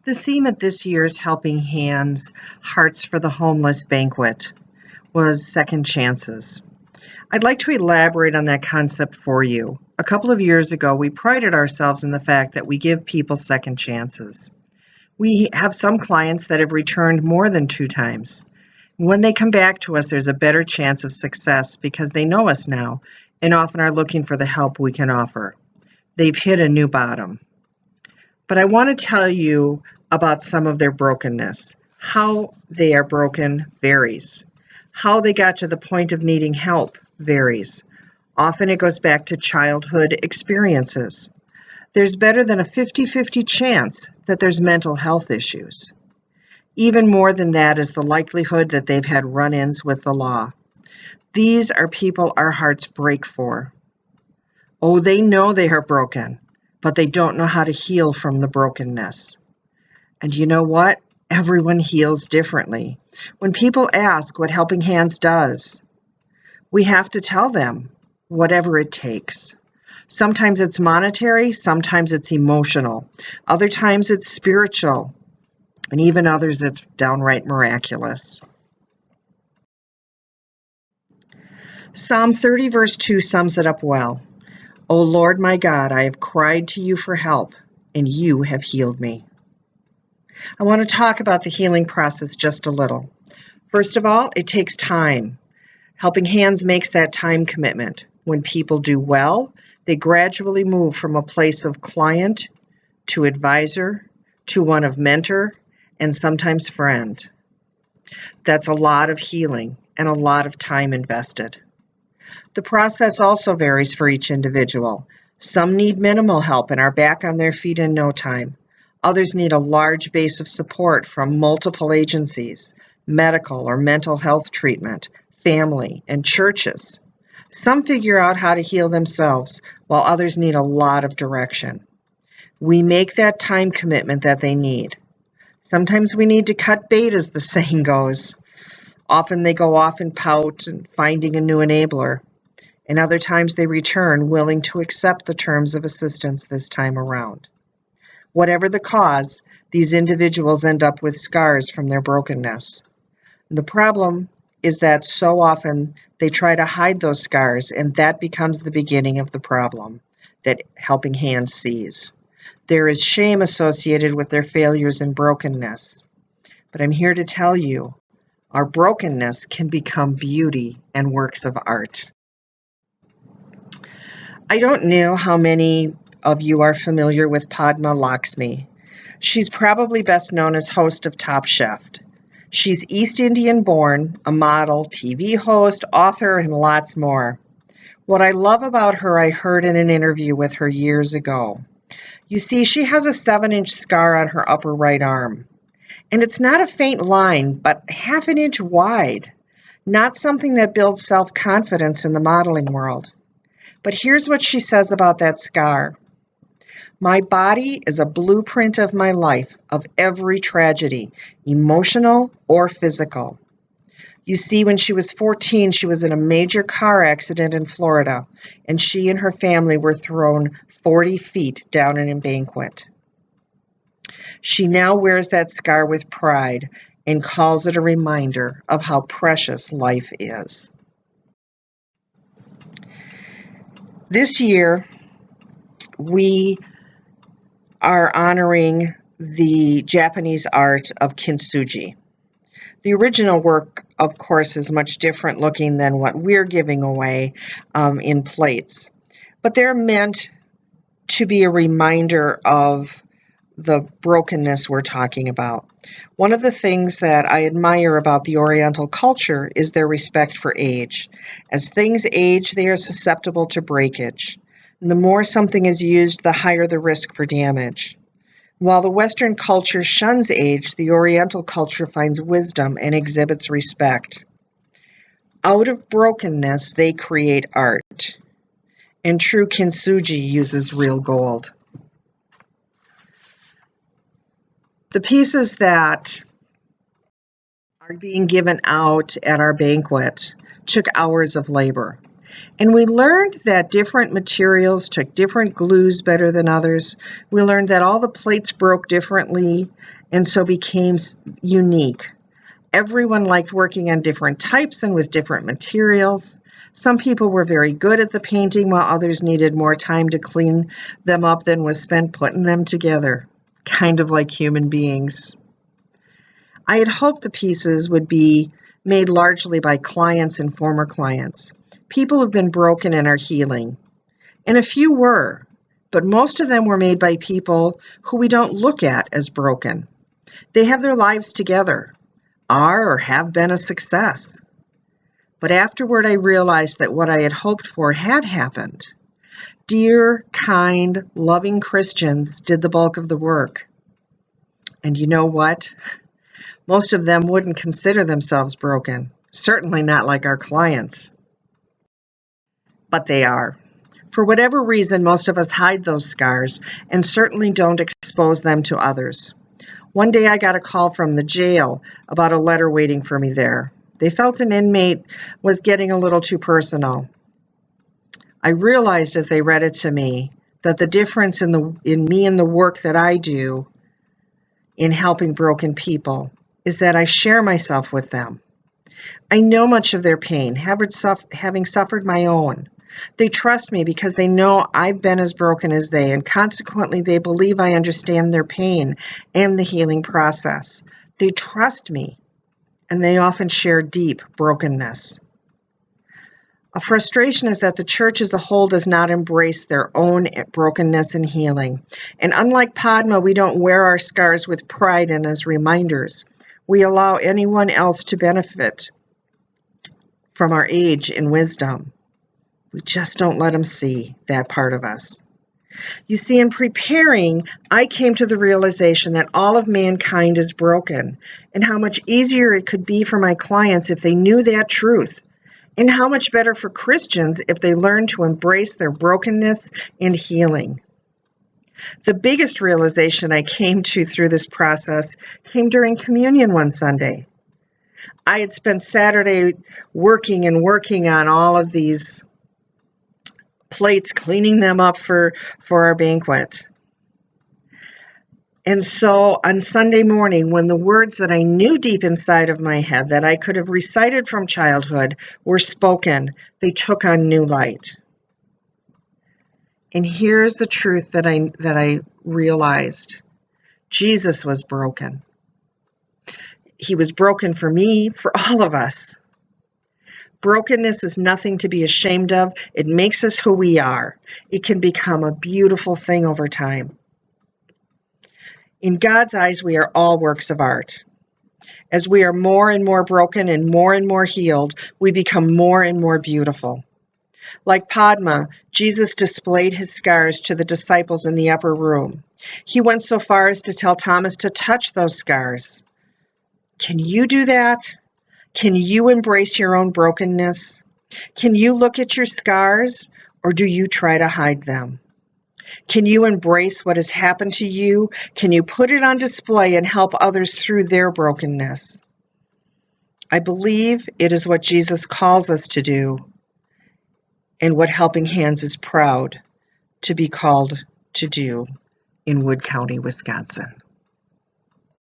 The theme at this year's Helping Hands Hearts for the Homeless Banquet was second chances. I'd like to elaborate on that concept for you. A couple of years ago, we prided ourselves in the fact that we give people second chances. We have some clients that have returned more than 2 times. When they come back to us, there's a better chance of success because they know us now and often are looking for the help we can offer. They've hit a new bottom. But I want to tell you about some of their brokenness. How they are broken varies. How they got to the point of needing help varies. Often it goes back to childhood experiences. There's better than a 50-50 chance that there's mental health issues. Even more than that is the likelihood that they've had run-ins with the law. These are people our hearts break for. Oh, they know they are broken, but they don't know how to heal from the brokenness. And you know what? Everyone heals differently. When people ask what Helping Hands does, we have to tell them whatever it takes. Sometimes it's monetary, sometimes it's emotional, other times it's spiritual, and even others it's downright miraculous. Psalm 30 verse 2 sums it up well. O Lord my God, I have cried to you for help, and you have healed me. I want to talk about the healing process just a little. First of all, it takes time. Helping Hands makes that time commitment. When people do well, they gradually move from a place of client to advisor to one of mentor and sometimes friend. That's a lot of healing and a lot of time invested. The process also varies for each individual. Some need minimal help and are back on their feet in no time. Others need a large base of support from multiple agencies, medical or mental health treatment, family, and churches. Some figure out how to heal themselves, while others need a lot of direction. We make that time commitment that they need. Sometimes we need to cut bait, as the saying goes. Often they go off and pout and finding a new enabler. And other times they return willing to accept the terms of assistance this time around. Whatever the cause, these individuals end up with scars from their brokenness. The problem is that so often they try to hide those scars, and that becomes the beginning of the problem that Helping Hands sees. There is shame associated with their failures and brokenness. But I'm here to tell you, our brokenness can become beauty and works of art. I don't know how many of you are familiar with Padma Lakshmi. She's probably best known as host of Top Chef. She's East Indian born, a model, TV host, author, and lots more. What I love about her, I heard in an interview with her years ago. You see, she has a 7-inch scar on her upper right arm. And it's not a faint line, but half an inch wide. Not something that builds self-confidence in the modeling world. But here's what she says about that scar. My body is a blueprint of my life, of every tragedy, emotional or physical. You see, when she was 14, she was in a major car accident in Florida, and she and her family were thrown 40 feet down an embankment. She now wears that scar with pride and calls it a reminder of how precious life is. This year, we are honoring the Japanese art of kintsugi. The original work, of course, is much different looking than what we're giving away in plates. But they're meant to be a reminder of the brokenness we're talking about. One of the things that I admire about the Oriental culture is their respect for age. As things age, they are susceptible to breakage. And the more something is used, the higher the risk for damage. While the Western culture shuns age, the Oriental culture finds wisdom and exhibits respect. Out of brokenness, they create art. And true kintsugi uses real gold. The pieces that are being given out at our banquet took hours of labor. And we learned that different materials took different glues better than others. We learned that all the plates broke differently and so became unique. Everyone liked working on different types and with different materials. Some people were very good at the painting, while others needed more time to clean them up than was spent putting them together, kind of like human beings. I had hoped the pieces would be made largely by clients and former clients, people who've been broken and are healing. And a few were, but most of them were made by people who we don't look at as broken. They have their lives together, are or have been a success. But afterward, I realized that what I had hoped for had happened. Dear, kind, loving Christians did the bulk of the work. And you know what? Most of them wouldn't consider themselves broken, certainly not like our clients. But they are. For whatever reason, most of us hide those scars and certainly don't expose them to others. One day I got a call from the jail about a letter waiting for me there. They felt an inmate was getting a little too personal. I realized as they read it to me that the difference in me and the work that I do in helping broken people is that I share myself with them. I know much of their pain, having suffered my own. They trust me because they know I've been as broken as they, and consequently they believe I understand their pain and the healing process. They trust me, and they often share deep brokenness. A frustration is that the church as a whole does not embrace their own brokenness and healing. And unlike Padma, we don't wear our scars with pride and as reminders. We allow anyone else to benefit from our age and wisdom. We just don't let them see that part of us. You see, in preparing, I came to the realization that all of mankind is broken, and how much easier it could be for my clients if they knew that truth, and how much better for Christians if they learned to embrace their brokenness and healing. The biggest realization I came to through this process came during communion one Sunday. I had spent Saturday working on all of these plates, cleaning them up for our banquet. And so on Sunday morning, when the words that I knew deep inside of my head that I could have recited from childhood were spoken, they took on new light. And here's the truth that I realized. Jesus was broken. He was broken for me, for all of us. Brokenness is nothing to be ashamed of. It makes us who we are. It can become a beautiful thing over time. In God's eyes, we are all works of art. As we are more and more broken and more healed, we become more and more beautiful. Like Padma, Jesus displayed his scars to the disciples in the upper room. He went so far as to tell Thomas to touch those scars. Can you do that? Can you embrace your own brokenness? Can you look at your scars, or do you try to hide them? Can you embrace what has happened to you? Can you put it on display and help others through their brokenness? I believe it is what Jesus calls us to do, and what Helping Hands is proud to be called to do in Wood County, Wisconsin.